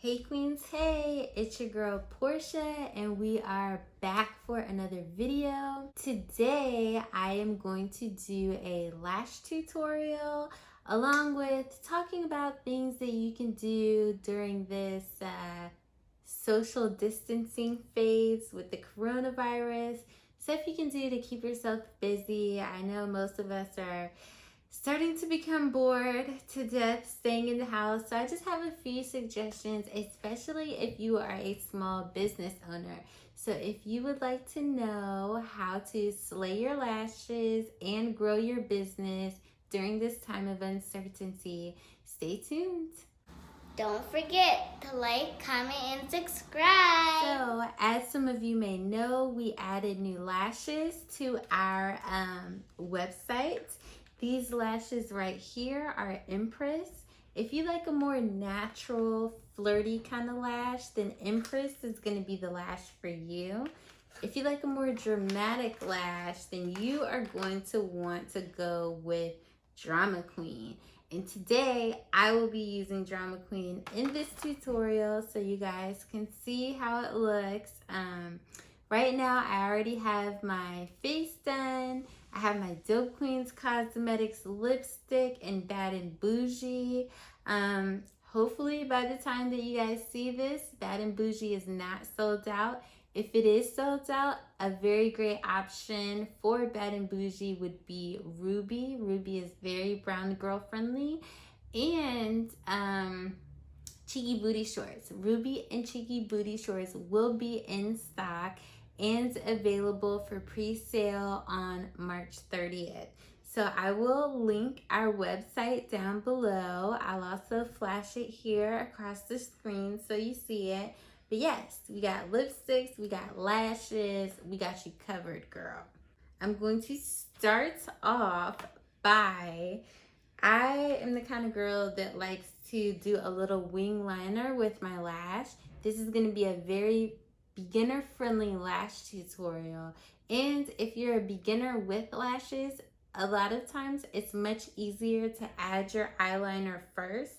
Hey queens, hey, it's your girl Portia and we are back for another video. Today I am going to do a lash tutorial along with talking about things that you can do during this social distancing phase with the coronavirus. Stuff you can do to keep yourself busy. I know most of us are starting to become bored to death staying in the house, so I just have a few suggestions, especially if you are a small business owner. So if you would like to know how to slay your lashes and grow your business during this time of uncertainty, stay tuned. Don't forget to like, comment, and subscribe. So, as some of you may know, we added new lashes to our website. These lashes right here are Empress. If you like a more natural, flirty kind of lash, then Empress is going to be the lash for you. If you like a more dramatic lash, then you are going to want to go with Drama Queen. And today, I will be using Drama Queen in this tutorial so you guys can see how it looks. Right now, I already have my face done. I have my Dope Queens Cosmetics lipstick in Bad and Boujee. Hopefully, by the time that you guys see this, Bad and Boujee is not sold out. If it is sold out, a very great option for Bad and Boujee would be Ruby. Ruby is very brown girl friendly. And Cheeky Booty Shorts. Ruby and Cheeky Booty Shorts will be in stock and available for pre-sale on March 30th. So I will link our website down below. I'll also flash it here across the screen so you see it. But yes, we got lipsticks, we got lashes, we got you covered, girl. I'm going to start off by, I am the kind of girl that likes to do a little wing liner with my lash. This is going to be a very beginner-friendly lash tutorial. And if you're a beginner with lashes, a lot of times it's much easier to add your eyeliner first.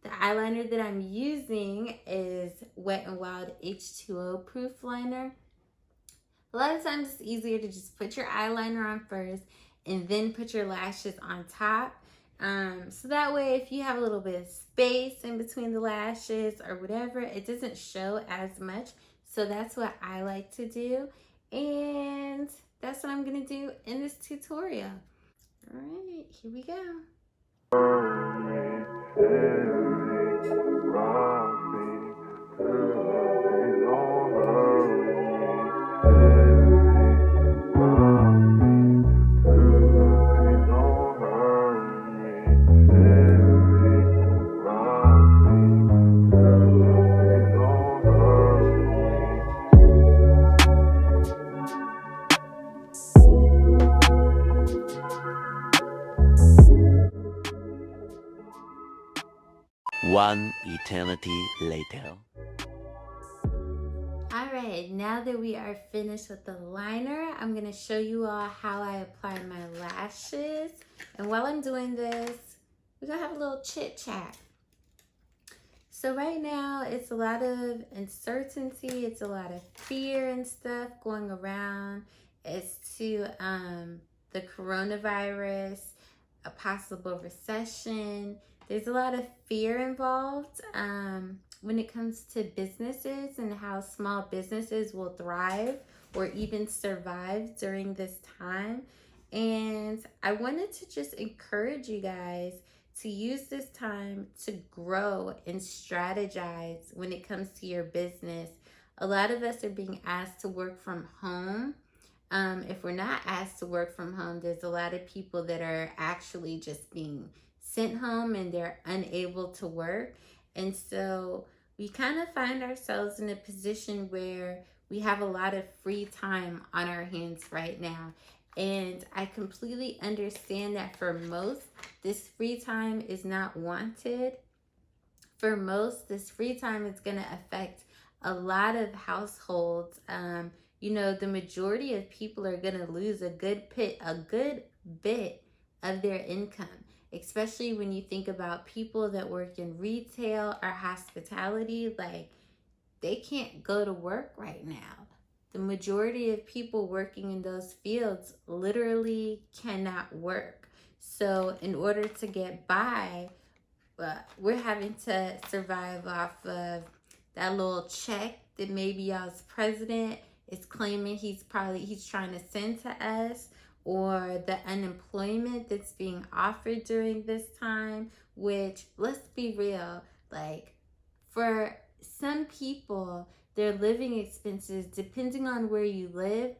The eyeliner that I'm using is Wet n Wild H2O proof liner. A lot of times it's easier to just put your eyeliner on first and then put your lashes on top. So that way, if you have a little bit of space in between the lashes or whatever, it doesn't show as much. So that's what I like to do. And that's what I'm going to do in this tutorial. All right, here we go. One eternity later. Alright, now that we are finished with the liner, I'm going to show you all how I apply my lashes. And while I'm doing this, we're going to have a little chit chat. So right now, it's a lot of uncertainty, it's a lot of fear and stuff going around as to the coronavirus, a possible recession. There's a lot of fear involved when it comes to businesses and how small businesses will thrive or even survive during this time. And I wanted to just encourage you guys to use this time to grow and strategize when it comes to your business. A lot of us are being asked to work from home. If we're not asked to work from home, there's a lot of people that are actually just being sent home and they're unable to work. And so we kind of find ourselves in a position where we have a lot of free time on our hands right now. And I completely understand that for most, this free time is not wanted. For most, this free time is going to affect a lot of households. You know, the majority of people are going to lose a good bit of their income. especially when you think about people that work in retail or hospitality. Like, they can't go to work right now. The majority of people working in those fields literally cannot work. So in order to get by, we're having to survive off of that little check that maybe y'all's president is claiming he's trying to send to us, or the unemployment that's being offered during this time, which, let's be real, like, for some people, their living expenses, depending on where you live,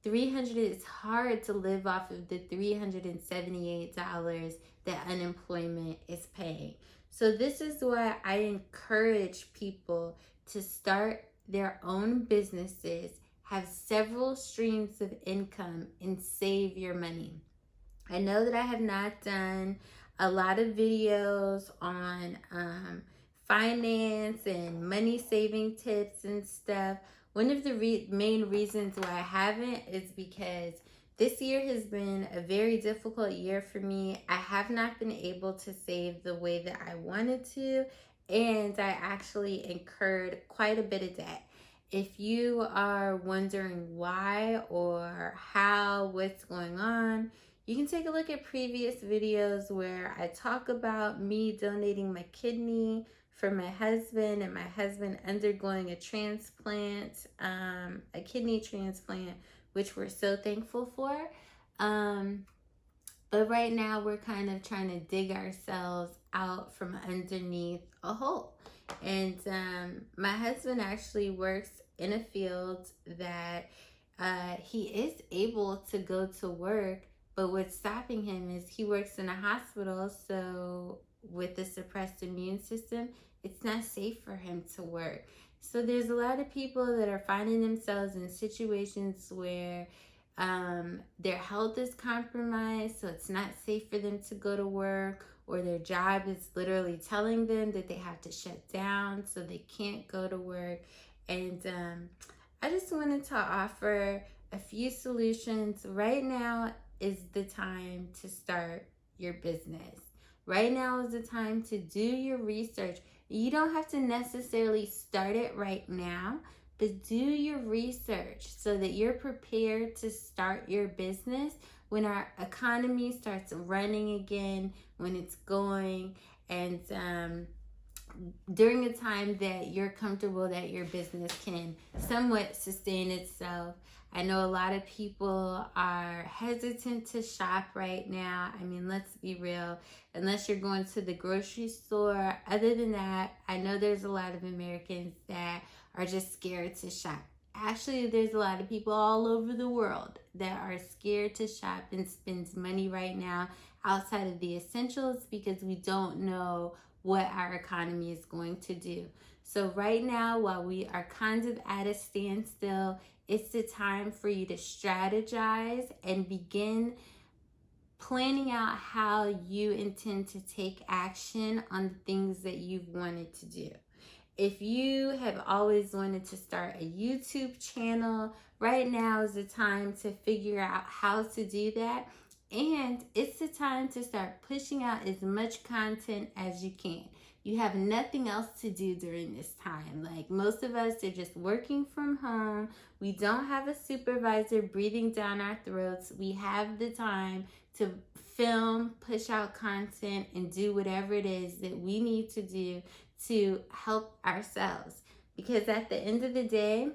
300, it's hard to live off of the $378 that unemployment is paying. So this is why I encourage people to start their own businesses, have several streams of income, and save your money. I know that I have not done a lot of videos on finance and money saving tips and stuff. One of the main reasons why I haven't is because this year has been a very difficult year for me. I have not been able to save the way that I wanted to, and I actually incurred quite a bit of debt. If you are wondering why or how, what's going on, you can take a look at previous videos where I talk about me donating my kidney for my husband, and my husband undergoing a transplant, a kidney transplant, which we're so thankful for. But right now we're kind of trying to dig ourselves out from underneath a hole. And my husband actually works in a field that he is able to go to work, but what's stopping him is he works in a hospital, so with a suppressed immune system, it's not safe for him to work. So there's a lot of people that are finding themselves in situations where their health is compromised, so it's not safe for them to go to work, or their job is literally telling them that they have to shut down, so they can't go to work. And I just wanted to offer a few solutions. Right now is the time to start your business. Right now is the time to do your research. You don't have to necessarily start it right now, but do your research so that you're prepared to start your business when our economy starts running again, when it's going, and during a time that you're comfortable that your business can somewhat sustain itself. I know a lot of people are hesitant to shop right now. I mean, let's be real. Unless you're going to the grocery store, other than that, I know there's a lot of Americans that are just scared to shop. Actually, there's a lot of people all over the world that are scared to shop and spend money right now outside of the essentials because we don't know what our economy is going to do. So right now, while we are kind of at a standstill, it's the time for you to strategize and begin planning out how you intend to take action on the things that you've wanted to do. If you have always wanted to start a YouTube channel, right now is the time to figure out how to do that. And it's the time to start pushing out as much content as you can. You have nothing else to do during this time. Like, most of us are just working from home. We don't have a supervisor breathing down our throats. We have the time to film, push out content, and do whatever it is that we need to do to help ourselves. Because at the end of the day,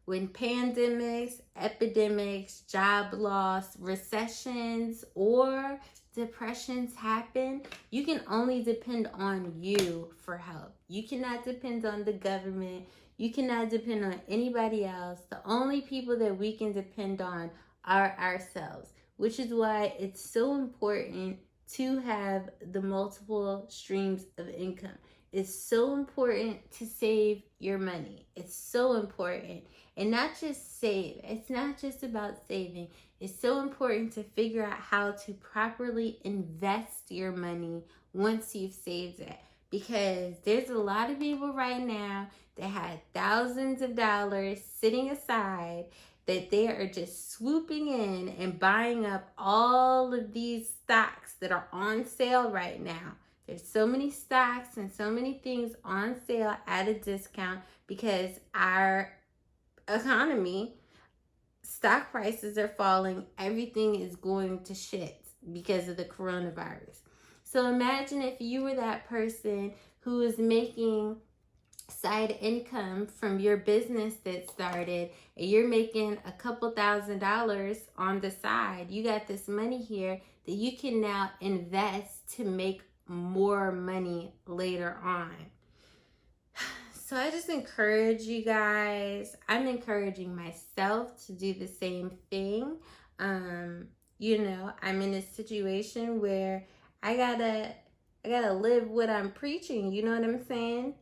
when pandemics, epidemics, job loss, recessions, or depressions happen, you can only depend on you for help. You cannot depend on the government. You cannot depend on anybody else. The only people that we can depend on are ourselves, which is why it's so important to have the multiple streams of income. It's so important to save your money. It's so important. And not just save. It's not just about saving. It's so important to figure out how to properly invest your money once you've saved it. Because there's a lot of people right now that had thousands of dollars sitting aside that they are just swooping in and buying up all of these stocks that are on sale right now. There's so many stocks and so many things on sale at a discount because our economy, stock prices are falling. Everything is going to shit because of the coronavirus. So imagine if you were that person who is making side income from your business that started, and you're making a couple $1,000s on the side. You got this money here that you can now invest to make more money later on. So I just encourage you guys. I'm encouraging myself to do the same thing. You know, I'm in a situation where I gotta live what I'm preaching. You know what I'm saying?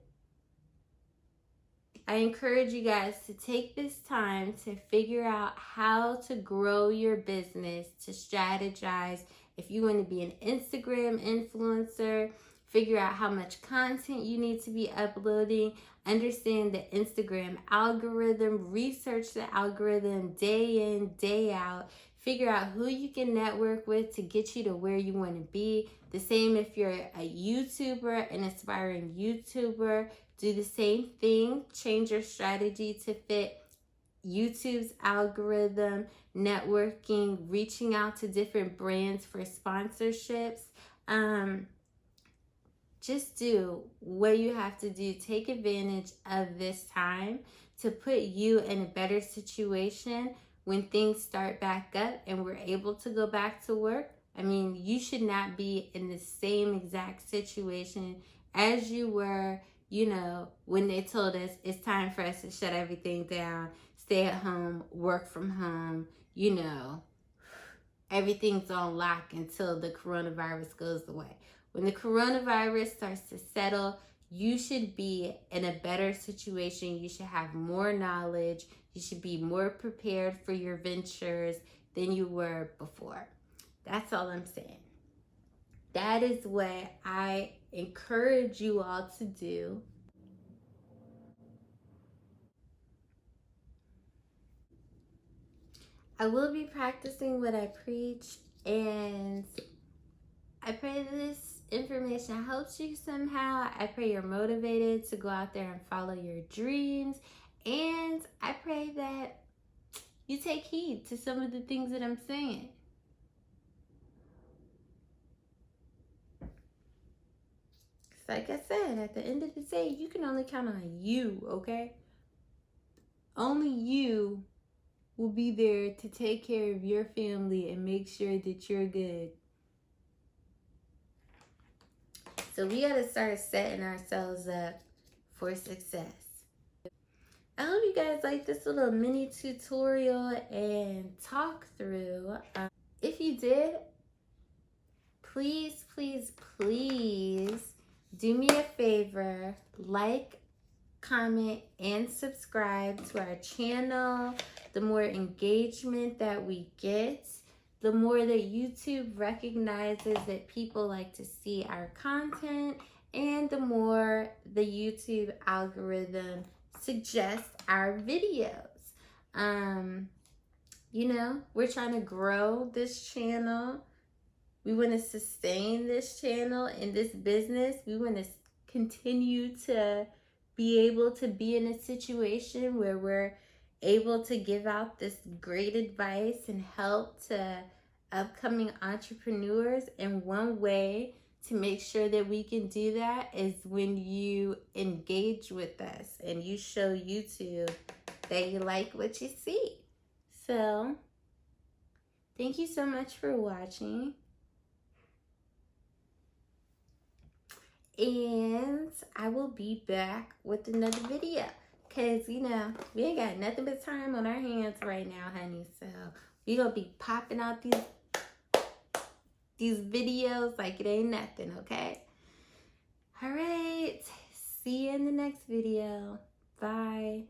I encourage you guys to take this time to figure out how to grow your business, to strategize. If you want to be an Instagram influencer, figure out how much content you need to be uploading, understand the Instagram algorithm, research the algorithm day in, day out, figure out who you can network with to get you to where you want to be. The same if you're a YouTuber, an aspiring YouTuber, do the same thing. Change your strategy to fit YouTube's algorithm, networking, reaching out to different brands for sponsorships. Just do what you have to do. Take advantage of this time to put you in a better situation when things start back up and we're able to go back to work. I mean, you should not be in the same exact situation as you were, you know, when they told us it's time for us to shut everything down, stay at home, work from home, you know, everything's on lock until the coronavirus goes away. When the coronavirus starts to settle, you should be in a better situation. You should have more knowledge. You should be more prepared for your ventures than you were before. That's all I'm saying. That is what I encourage you all to do. I will be practicing what I preach, and I pray this information helps you somehow. I pray you're motivated to go out there and follow your dreams, and I pray that you take heed to some of the things that I'm saying. Like I said, at the end of the day, you can only count on you, okay? Only you will be there to take care of your family and make sure that you're good. So we got to start setting ourselves up for success. I hope you guys like this little mini tutorial and talk through. If you did, please, please, please do me a favor, like, comment, and subscribe to our channel. The more engagement that we get, the more that YouTube recognizes that people like to see our content, and the more the YouTube algorithm suggests our videos. You know, we're trying to grow this channel. We want to sustain this channel and this business. We want to continue to be able to be in a situation where we're able to give out this great advice and help to upcoming entrepreneurs. And one way to make sure that we can do that is when you engage with us and you show YouTube that you like what you see. So, thank you so much for watching. And I will be back with another video. Because, you know, we ain't got nothing but time on our hands right now, honey. So, we going to be popping out these videos like it ain't nothing, okay? All right. See you in the next video. Bye.